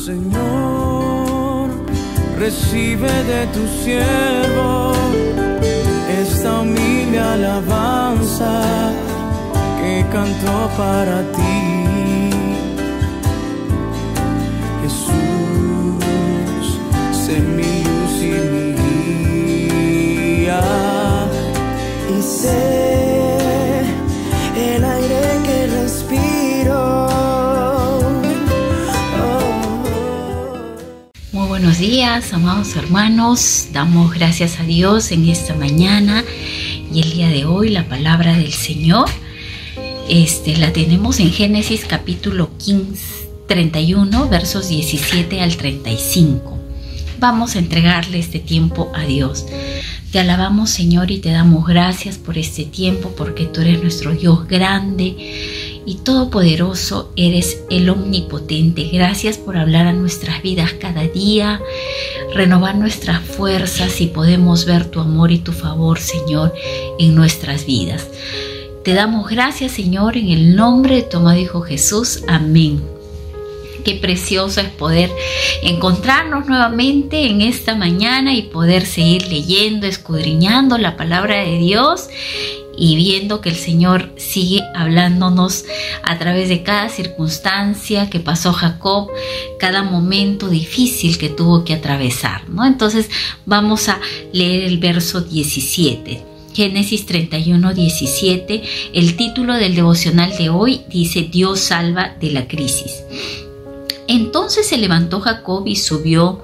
Señor, recibe de tu siervo esta humilde alabanza que cantó para ti. Jesús, sé mi luz y mi guía, y sé el aire que respiro. Muy buenos días, amados hermanos. Damos gracias a Dios en esta mañana y el día de hoy la palabra del Señor la tenemos en Génesis capítulo 31, versos 17 al 35. Vamos a entregarle este tiempo a Dios. Te alabamos, Señor, y te damos gracias por este tiempo, porque tú eres nuestro Dios grande y todopoderoso, eres el omnipotente. Gracias por hablar a nuestras vidas cada día, renovar nuestras fuerzas y podemos ver tu amor y tu favor, Señor, en nuestras vidas. Te damos gracias, Señor, en el nombre de tu amado Hijo Jesús. Amén. Qué precioso es poder encontrarnos nuevamente en esta mañana y poder seguir leyendo, escudriñando la palabra de Dios y viendo que el Señor sigue hablándonos a través de cada circunstancia que pasó Jacob, cada momento difícil que tuvo que atravesar, ¿no? Entonces vamos a leer el verso 17. Génesis 31, 17. El título del devocional de hoy dice: Dios salva de la crisis. Entonces se levantó Jacob y subió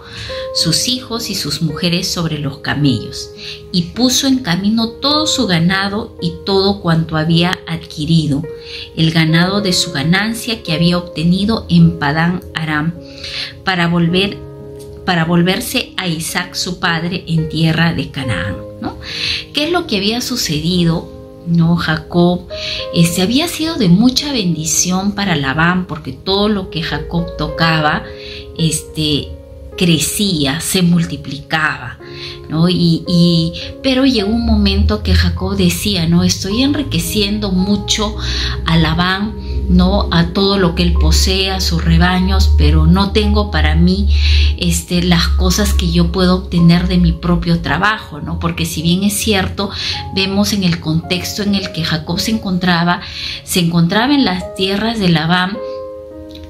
sus hijos y sus mujeres sobre los camellos, y puso en camino todo su ganado y todo cuanto había adquirido, el ganado de su ganancia que había obtenido en Padán Aram, para volverse a Isaac su padre en tierra de Canaán, ¿no? ¿Qué es lo que había sucedido? No, Jacob había sido de mucha bendición para Labán, porque todo lo que Jacob tocaba crecía, se multiplicaba, ¿no? Pero llegó un momento que Jacob decía: no, estoy enriqueciendo mucho a Labán, no, a todo lo que él posee, a sus rebaños, pero no tengo para mí las cosas que yo puedo obtener de mi propio trabajo, ¿no? Porque si bien es cierto, vemos en el contexto en el que Jacob se encontraba en las tierras de Labán,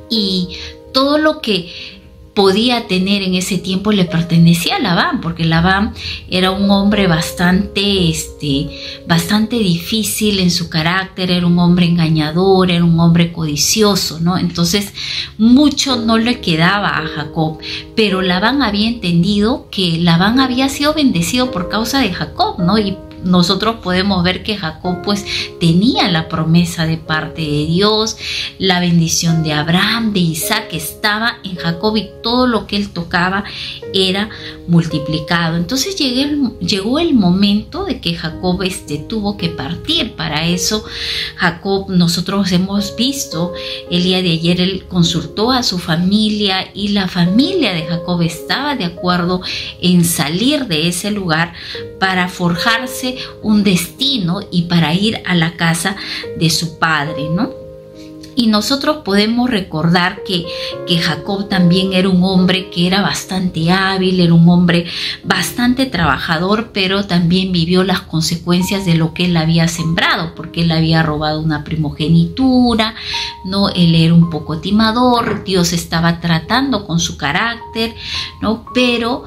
y todo lo que podía tener en ese tiempo le pertenecía a Labán, porque Labán era un hombre bastante difícil en su carácter, era un hombre engañador, era un hombre codicioso, ¿no? Entonces mucho no le quedaba a Jacob, pero Labán había entendido que Labán había sido bendecido por causa de Jacob, ¿no? Y nosotros podemos ver que Jacob pues tenía la promesa de parte de Dios, la bendición de Abraham, de Isaac, estaba en Jacob, y todo lo que él tocaba era multiplicado. Entonces llegó el momento de que Jacob tuvo que partir. Para eso Jacob, nosotros hemos visto el día de ayer, él consultó a su familia y la familia de Jacob estaba de acuerdo en salir de ese lugar para forjarse un destino y para ir a la casa de su padre, ¿no? Y nosotros podemos recordar que Jacob también era un hombre que era bastante hábil, era un hombre bastante trabajador, pero también vivió las consecuencias de lo que él había sembrado, porque él había robado una primogenitura, ¿no? Él era un poco timador, Dios estaba tratando con su carácter, ¿no? Pero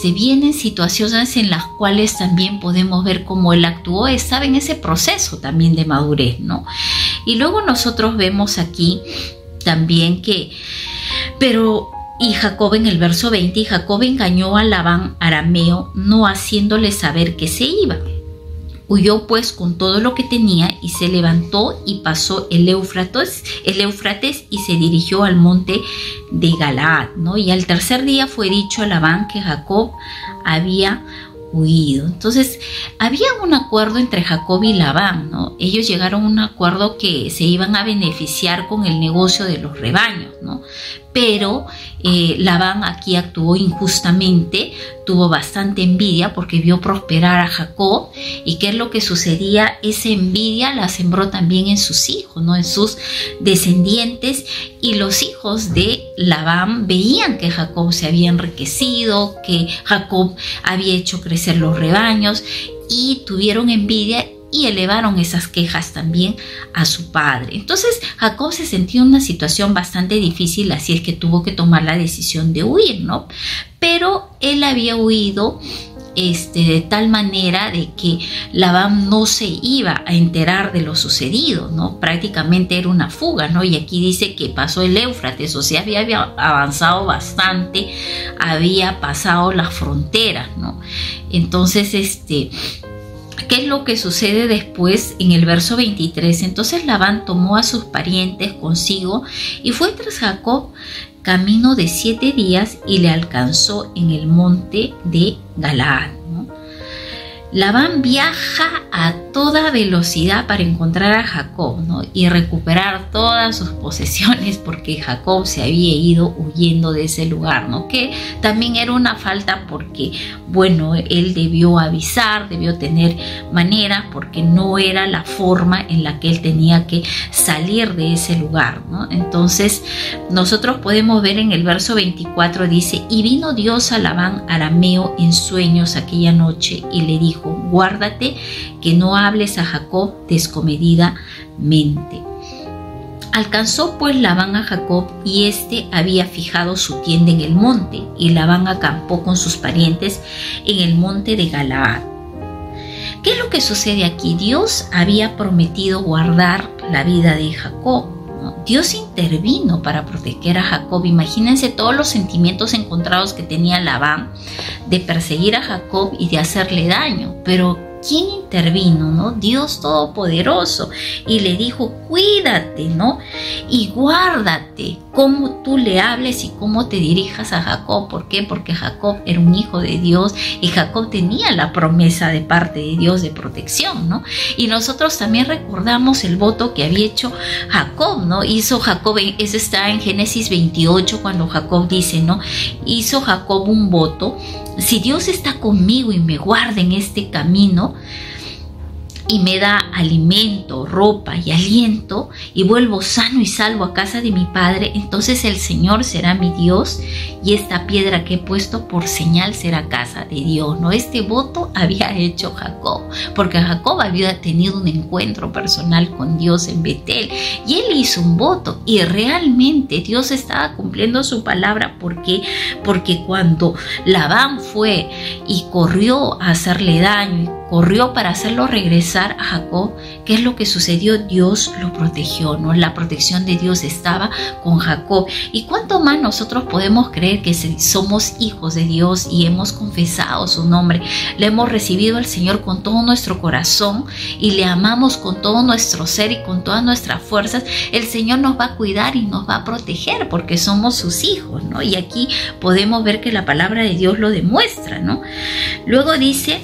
vienen situaciones en las cuales también podemos ver cómo él actuó, estaba en ese proceso también de madurez, ¿no? Y luego nosotros vemos aquí también y Jacob en el verso 20, y Jacob engañó a Labán arameo, no haciéndole saber que se iba. Huyó pues con todo lo que tenía y se levantó y pasó el Éufrates y se dirigió al monte de Galaad, ¿no? Y al tercer día fue dicho a Labán que Jacob había huido. Entonces había un acuerdo entre Jacob y Labán, ¿no? Ellos llegaron a un acuerdo que se iban a beneficiar con el negocio de los rebaños, ¿no? Pero Labán aquí actuó injustamente, tuvo bastante envidia porque vio prosperar a Jacob. ¿Y qué es lo que sucedía? Esa envidia la sembró también en sus hijos, ¿no? En sus descendientes, y los hijos de Labán veían que Jacob se había enriquecido, que Jacob había hecho crecer los rebaños, y tuvieron envidia y elevaron esas quejas también a su padre. Entonces Jacob se sentía en una situación bastante difícil, así es que tuvo que tomar la decisión de huir, ¿no? Pero él había huido de tal manera de que Labán no se iba a enterar de lo sucedido, ¿no? Prácticamente era una fuga, ¿no? Y aquí dice que pasó el Éufrates, o sea, había avanzado bastante, había pasado las fronteras, ¿no? Entonces, ¿qué es lo que sucede después en el verso 23? Entonces Labán tomó a sus parientes consigo y fue tras Jacob camino de 7 días y le alcanzó en el monte de Galaad, ¿no? Labán viaja a toda velocidad para encontrar a Jacob, ¿no? Y recuperar todas sus posesiones, porque Jacob se había ido huyendo de ese lugar, ¿no? Que también era una falta porque, bueno, él debió avisar, debió tener manera, porque no era la forma en la que él tenía que salir de ese lugar, ¿no? Entonces nosotros podemos ver en el verso 24, dice: y vino Dios a Labán arameo en sueños aquella noche y le dijo: guárdate que no hables a Jacob descomedidamente. Alcanzó pues Labán a Jacob, y éste había fijado su tienda en el monte, y Labán acampó con sus parientes en el monte de Galaad. ¿Qué es lo que sucede aquí? Dios había prometido guardar la vida de Jacob, ¿no? Dios intervino para proteger a Jacob. Imagínense todos los sentimientos encontrados que tenía Labán de perseguir a Jacob y de hacerle daño, pero ¿quién intervino, no? Dios Todopoderoso, y le dijo: cuídate, ¿no? Y guárdate cómo tú le hables y cómo te dirijas a Jacob. ¿Por qué? Porque Jacob era un hijo de Dios y Jacob tenía la promesa de parte de Dios de protección, ¿no? Y nosotros también recordamos el voto que había hecho Jacob, ¿no? Hizo Jacob, eso está en Génesis 28, cuando Jacob dice, ¿no? Hizo Jacob un voto: si Dios está conmigo y me guarda en este camino y me da alimento, ropa y aliento, y vuelvo sano y salvo a casa de mi padre, entonces el Señor será mi Dios, y esta piedra que he puesto por señal será casa de Dios, ¿no? Este voto había hecho Jacob, porque Jacob había tenido un encuentro personal con Dios en Betel, y él hizo un voto, y realmente Dios estaba cumpliendo su palabra. Porque cuando Labán fue y corrió a hacerle daño, y corrió para hacerlo regresar a Jacob, ¿qué es lo que sucedió? Dios lo protegió, ¿no? La protección de Dios estaba con Jacob. ¿Y cuánto más nosotros podemos creer que somos hijos de Dios y hemos confesado su nombre, le hemos recibido al Señor con todo nuestro corazón y le amamos con todo nuestro ser y con todas nuestras fuerzas? El Señor nos va a cuidar y nos va a proteger porque somos sus hijos, ¿no? Y aquí podemos ver que la palabra de Dios lo demuestra, ¿no? Luego dice: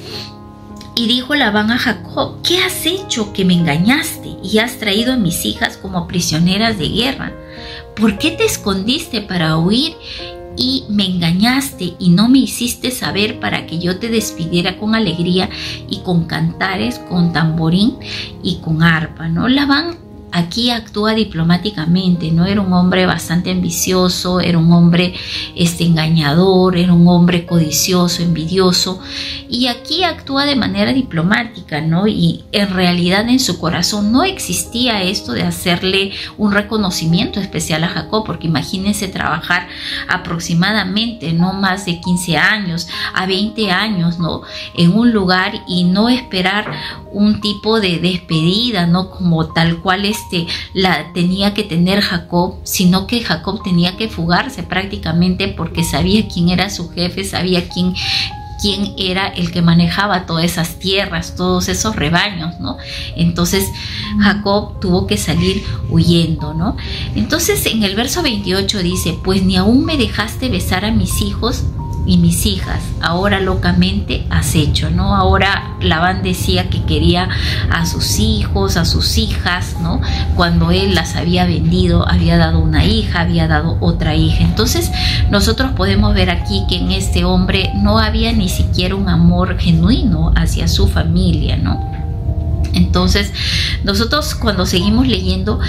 y dijo Labán a Jacob: ¿qué has hecho que me engañaste y has traído a mis hijas como prisioneras de guerra? ¿Por qué te escondiste para huir y me engañaste y no me hiciste saber para que yo te despidiera con alegría y con cantares, con tamborín y con arpa, ¿no? Labán aquí actúa diplomáticamente, ¿no? Era un hombre bastante ambicioso, era un hombre engañador, era un hombre codicioso, envidioso, y aquí actúa de manera diplomática, ¿no? Y en realidad en su corazón no existía esto de hacerle un reconocimiento especial a Jacob, porque imagínense trabajar aproximadamente no más de 15 años a 20 años, ¿no? En un lugar y no esperar un tipo de despedida, ¿no? Como tal cual la tenía que tener Jacob, sino que Jacob tenía que fugarse prácticamente porque sabía quién era su jefe, sabía quién era el que manejaba todas esas tierras, todos esos rebaños, ¿no? Entonces Jacob tuvo que salir huyendo, ¿no? Entonces en el verso 28 dice: pues ni aún me dejaste besar a mis hijos y mis hijas, ahora locamente has hecho, ¿no? Ahora Labán decía que quería a sus hijos, a sus hijas, ¿no? Cuando él las había vendido, había dado una hija, había dado otra hija. Entonces nosotros podemos ver aquí que en este hombre no había ni siquiera un amor genuino hacia su familia, ¿no? Entonces nosotros cuando seguimos leyendo,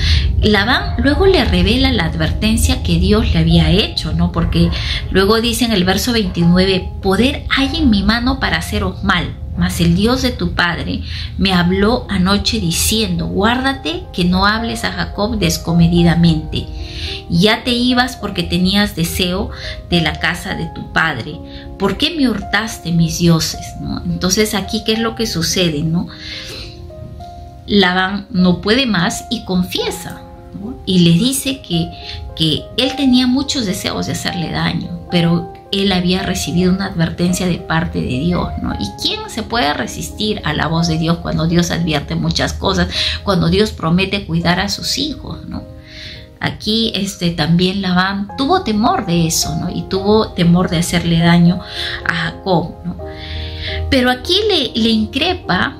Labán luego le revela la advertencia que Dios le había hecho, ¿no? Porque luego dice en el verso 29, poder hay en mi mano para haceros mal, mas el Dios de tu padre me habló anoche diciendo, guárdate que no hables a Jacob descomedidamente. Ya te ibas porque tenías deseo de la casa de tu padre. ¿Por qué me hurtaste mis dioses, ¿no? Entonces aquí, ¿qué es lo que sucede, no? Labán no puede más y confiesa, ¿no? Y le dice que él tenía muchos deseos de hacerle daño, pero él había recibido una advertencia de parte de Dios, ¿no? ¿Y quién se puede resistir a la voz de Dios cuando Dios advierte muchas cosas, cuando Dios promete cuidar a sus hijos, ¿no? Aquí también Labán tuvo temor de eso, ¿no? Y tuvo temor de hacerle daño a Jacob, ¿no? Pero aquí le increpa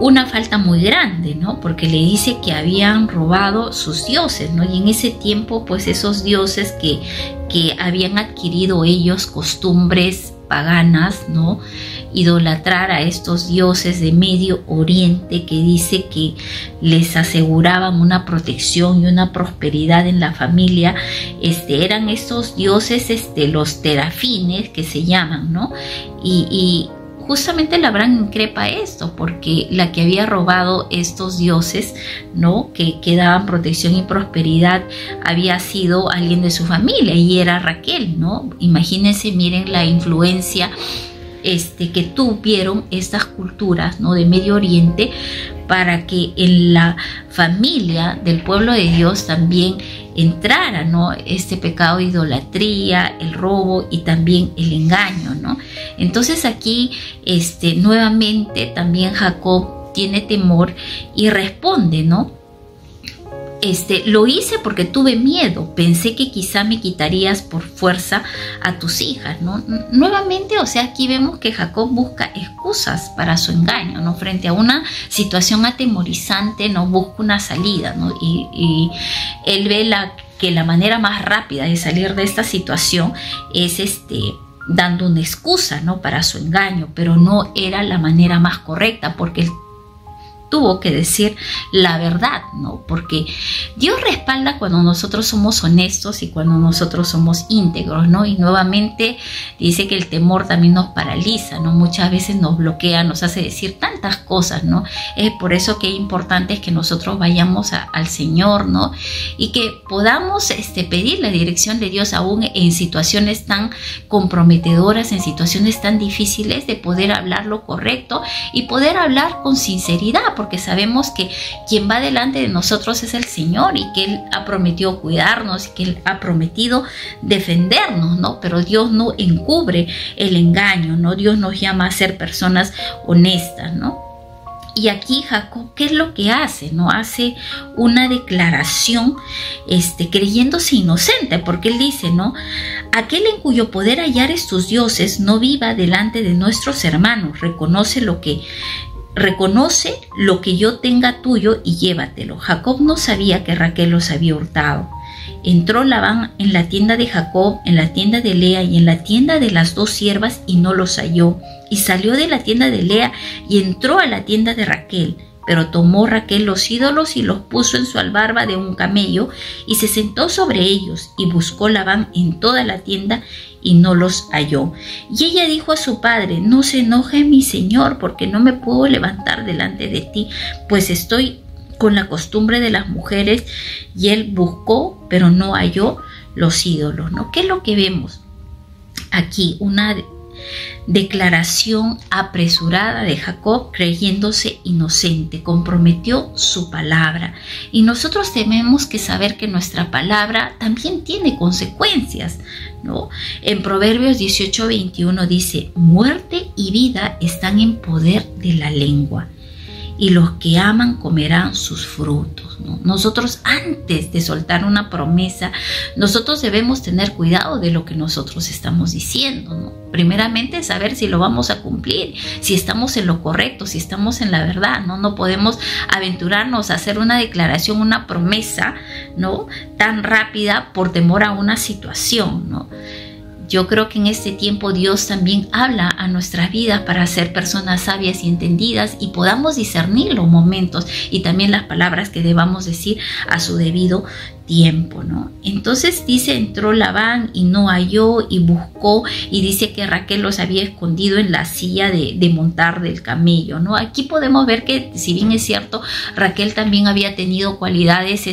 una falta muy grande, ¿no? Porque le dice que habían robado sus dioses, ¿no? Y en ese tiempo, pues esos dioses que habían adquirido ellos costumbres paganas, ¿no? Idolatrar a estos dioses de Medio Oriente, que dice que les aseguraban una protección y una prosperidad en la familia, eran estos dioses, los terafines que se llaman, ¿no? Y justamente Labán increpa esto, porque la que había robado estos dioses, ¿no? que daban protección y prosperidad, había sido alguien de su familia y era Raquel, ¿no? Imagínense, miren la influencia que tuvieron estas culturas, ¿no? de Medio Oriente, para que en la familia del pueblo de Dios también entrara, ¿no? este pecado de idolatría, el robo y también el engaño, ¿no? Entonces aquí nuevamente también Jacob tiene temor y responde, ¿no? Lo hice porque tuve miedo, pensé que quizá me quitarías por fuerza a tus hijas, ¿no? Nuevamente, o sea, aquí vemos que Jacob busca excusas para su engaño, ¿no? Frente a una situación atemorizante, no busca una salida, ¿no? Y él ve que la manera más rápida de salir de esta situación es dando una excusa, ¿no? para su engaño, pero no era la manera más correcta, porque él tuvo que decir la verdad, ¿no? Porque Dios respalda cuando nosotros somos honestos y cuando nosotros somos íntegros, ¿no? Y nuevamente dice que el temor también nos paraliza, ¿no? Muchas veces nos bloquea, nos hace decir tantas cosas, ¿no? Es por eso que es importante que nosotros vayamos al Señor, ¿no? Y que podamos pedir la dirección de Dios aún en situaciones tan comprometedoras, en situaciones tan difíciles, de poder hablar lo correcto y poder hablar con sinceridad, porque sabemos que quien va delante de nosotros es el Señor y que Él ha prometido cuidarnos y que Él ha prometido defendernos, ¿no? Pero Dios no encubre el engaño, ¿no? Dios nos llama a ser personas honestas, ¿no? Y aquí Jacob, ¿qué es lo que hace? ¿No? Hace una declaración creyéndose inocente, porque él dice, ¿no? Aquel en cuyo poder hallares tus dioses no viva delante de nuestros hermanos, reconoce lo que yo tenga tuyo y llévatelo. Jacob no sabía que Raquel los había hurtado. Entró Labán en la tienda de Jacob, en la tienda de Lea y en la tienda de las dos siervas y no los halló. Y salió de la tienda de Lea y entró a la tienda de Raquel. Pero tomó Raquel los ídolos y los puso en su albarba de un camello y se sentó sobre ellos, y buscó Labán en toda la tienda y no los halló. Y ella dijo a su padre: no se enoje mi señor, porque no me puedo levantar delante de ti, pues estoy con la costumbre de las mujeres. Y él buscó, pero no halló los ídolos, ¿no? ¿Qué es lo que vemos aquí? Una declaración apresurada de Jacob, creyéndose inocente, comprometió su palabra. Y nosotros tenemos que saber que nuestra palabra también tiene consecuencias, ¿no? En Proverbios 18:21 dice: muerte y vida están en poder de la lengua, y los que aman comerán sus frutos, ¿no? Nosotros, antes de soltar una promesa, nosotros debemos tener cuidado de lo que nosotros estamos diciendo, ¿no? Primeramente, saber si lo vamos a cumplir, si estamos en lo correcto, si estamos en la verdad, ¿no? No podemos aventurarnos a hacer una declaración, una promesa, ¿no?, tan rápida por temor a una situación, ¿no? Yo creo que en este tiempo Dios también habla a nuestras vidas para ser personas sabias y entendidas y podamos discernir los momentos y también las palabras que debamos decir a su debido tiempo, ¿no? Entonces dice, entró Labán y no halló y buscó, y dice que Raquel los había escondido en la silla de montar del camello, ¿no? Aquí podemos ver que, si bien es cierto, Raquel también había tenido cualidades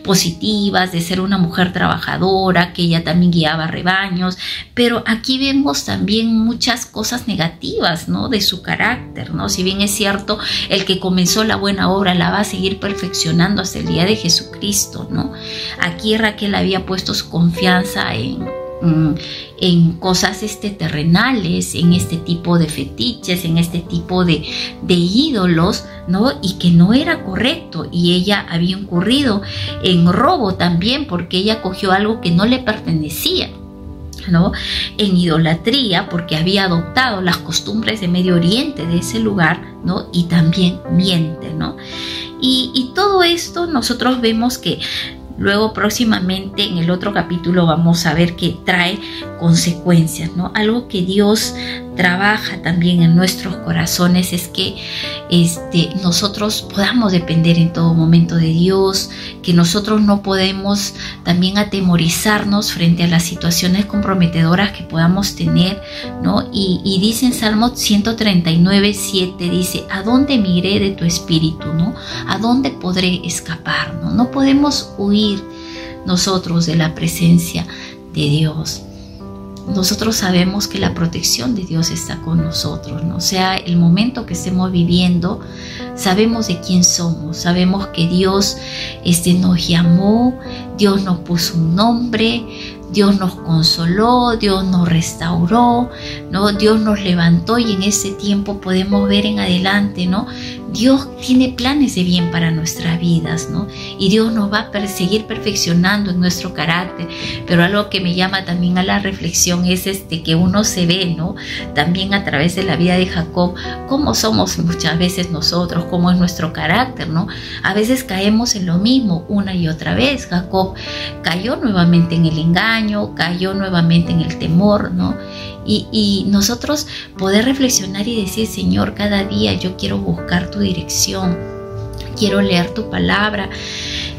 positivas de ser una mujer trabajadora, que ella también guiaba rebaños, pero aquí vemos también muchas cosas negativas, ¿no?, de su carácter, ¿no? Si bien es cierto, el que comenzó la buena obra la va a seguir perfeccionando hasta el día de Jesucristo, ¿no? Aquí Raquel había puesto su confianza en cosas terrenales, en este tipo de fetiches, en este tipo de ídolos, ¿no? Y que no era correcto, y ella había incurrido en robo también, porque ella cogió algo que no le pertenecía, ¿no?, en idolatría, porque había adoptado las costumbres de Medio Oriente, de ese lugar, ¿no? Y también miente, ¿no? Y todo esto nosotros vemos que luego próximamente en el otro capítulo vamos a ver que trae consecuencias, ¿no? Algo que Dios trabaja también en nuestros corazones es que nosotros podamos depender en todo momento de Dios, que nosotros no podemos también atemorizarnos frente a las situaciones comprometedoras que podamos tener, ¿no? Y dice en Salmo 139:7, dice, ¿a dónde me iré de tu espíritu, no? ¿A dónde podré escapar, no? No podemos huir nosotros de la presencia de Dios. Nosotros sabemos que la protección de Dios está con nosotros, ¿no? O sea, el momento que estemos viviendo, sabemos de quién somos, sabemos que Dios nos llamó, Dios nos puso un nombre, Dios nos consoló, Dios nos restauró, ¿no? Dios nos levantó, y en ese tiempo podemos ver en adelante, ¿no? Dios tiene planes de bien para nuestras vidas, ¿no? Y Dios nos va a seguir perfeccionando en nuestro carácter. Pero algo que me llama también a la reflexión es que uno se ve, ¿no?, también a través de la vida de Jacob, cómo somos muchas veces nosotros, cómo es nuestro carácter, ¿no? A veces caemos en lo mismo una y otra vez. Jacob cayó nuevamente en el engaño, cayó nuevamente en el temor, ¿no? Y nosotros poder reflexionar y decir, Señor, cada día yo quiero buscar tu dirección, quiero leer tu palabra,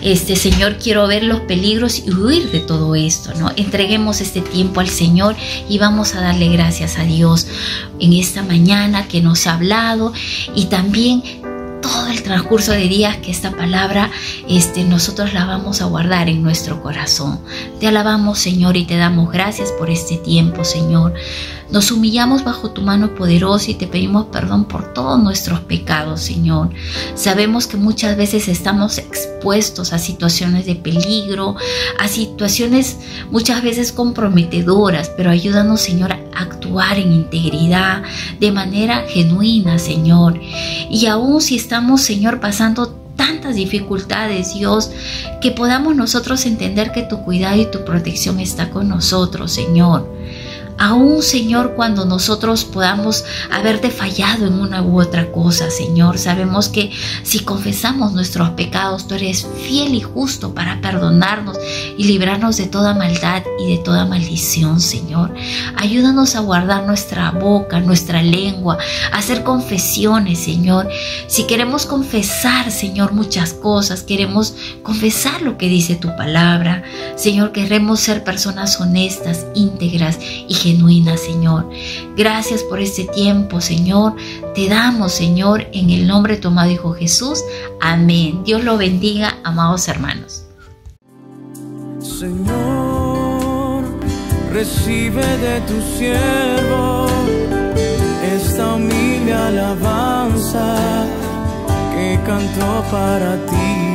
Señor, quiero ver los peligros y huir de todo esto, ¿no? Entreguemos este tiempo al Señor y vamos a darle gracias a Dios en esta mañana que nos ha hablado, y también todo el transcurso de días que esta palabra nosotros la vamos a guardar en nuestro corazón. Te alabamos, Señor, y te damos gracias por este tiempo, Señor. Nos humillamos bajo tu mano poderosa y te pedimos perdón por todos nuestros pecados, Señor. Sabemos que muchas veces estamos expuestos a situaciones de peligro, a situaciones muchas veces comprometedoras, pero ayúdanos, Señor, a actuar en integridad, de manera genuina, Señor. Y aún si estamos, Señor, pasando tantas dificultades, Dios, que podamos nosotros entender que tu cuidado y tu protección está con nosotros, Señor. Aún, Señor, cuando nosotros podamos haberte fallado en una u otra cosa, Señor, sabemos que si confesamos nuestros pecados, tú eres fiel y justo para perdonarnos y librarnos de toda maldad y de toda maldición, Señor. Ayúdanos a guardar nuestra boca, nuestra lengua, a hacer confesiones, Señor. Si queremos confesar, Señor, muchas cosas, queremos confesar lo que dice tu palabra. Señor, queremos ser personas honestas, íntegras y genuina, Señor. Gracias por este tiempo, Señor. Te damos, Señor, en el nombre de tu amado Hijo Jesús. Amén. Dios lo bendiga, amados hermanos. Señor, recibe de tu siervo esta humilde alabanza que cantó para ti.